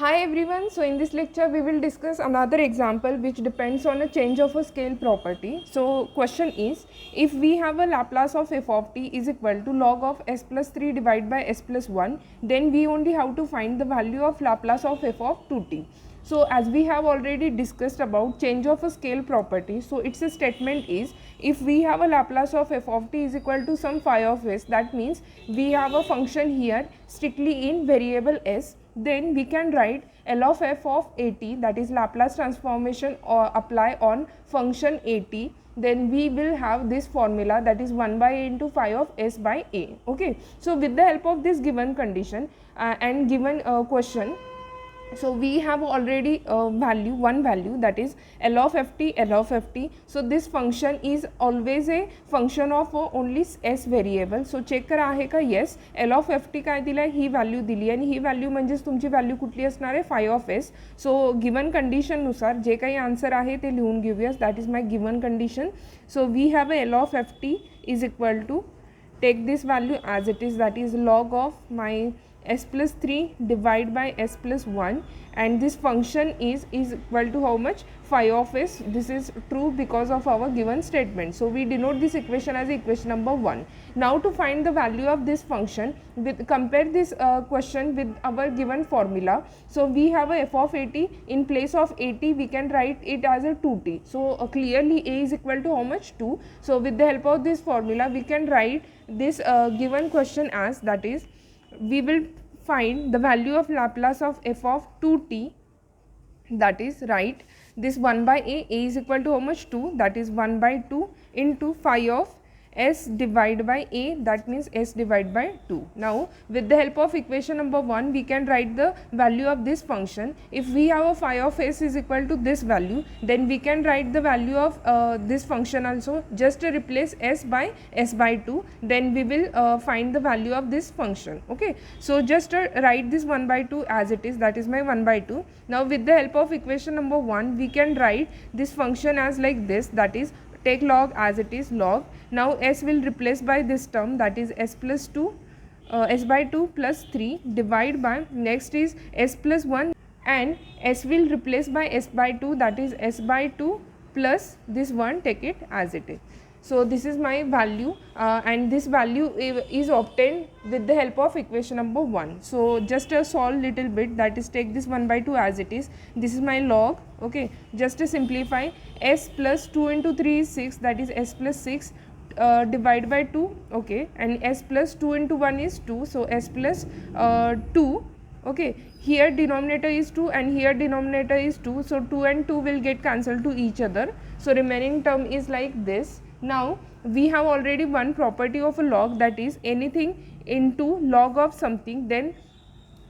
Hi everyone, so in this lecture we will discuss another example which depends on a change of a scale property. So question is, if we have a Laplace of f of t is equal to log of s plus 3 divided by s plus 1, then we only have to find the value of Laplace of f of 2t. So as we have already discussed about change of a scale property, so its a statement is, if we have a Laplace of f of t is equal to some phi of s, that means we have a function here strictly in variable s, then we can write L of f of at, that is Laplace transformation or apply on function at, then we will have this formula, that is 1 by a into phi of s by a. Okay, so with the help of this given condition and given question, so we have already one value, that is L of ft. So this function is always a function of only s variable. So check करा आहे का, yes L of ft काय दिला आहे, ही value दिली आणि ही value म्हणजेच तुमची व्हॅल्यू कुठली असणार आहे, phi of s. So given condition नुसार जे काही आन्सर आहे ते लिहून घेऊया, that is my given condition. So we have a L of ft is equal to, take this value as it is, that is log of my s plus 3 divided by s plus 1, and this function is equal to how much, phi of s. This is true because of our given statement, so we denote this equation as equation number 1. Now to find the value of this function, with compare this question with our given formula. So we have a f of at, in place of at we can write it as a 2t. So clearly a is equal to how much, 2. So with the help of this formula we can write this given question as, that is we will find the value of Laplace of f of 2t, that is write this 1 by a is equal to how much, 2, that is 1 by 2 into phi of s divided by a, that means s divided by 2. Now with the help of equation number 1 we can write the value of this function. If we have a phi of s is equal to this value, then we can write the value of this function also, just replace s by 2, then we will find the value of this function. Okay, so just write this 1 by 2 as it is, that is my 1 by 2. Now with the help of equation number 1 we can write this function as like this, that is take log as it is, log. Now s will replace by this term, that is s plus 2, s by 2 plus 3 divide by, next is s plus 1, and s will replace by s by 2, that is s by 2 plus this 1, take it as it is. So this is my value and this value is obtained with the help of equation number 1. So just solve little bit, that is take this 1 by 2 as it is, this is my log. Okay, just to simplify, s plus 2 into 3 is 6, that is s plus 6 divide by 2. Okay, and s plus 2 into 1 is 2, so s plus 2. Okay, here denominator is 2 and here denominator is 2, so 2 and 2 will get cancelled to each other, so remaining term is like this. Now we have already one property of a log, that is anything into log of something, then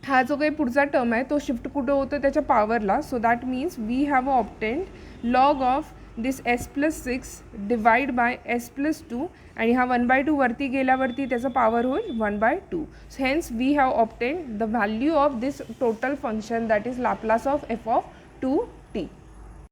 हा जो काही पुढचा term आहे तो shift कुठं होतो, त्याच्या पॉवरला. So that means we have obtained log of this s plus 6 divide by s plus 2, आणि हा 1 by 2 वरती गेल्यावरती त्याचा पॉवर होईल 1 by 2. So hence we have obtained the value of this total function, that is Laplace of f of 2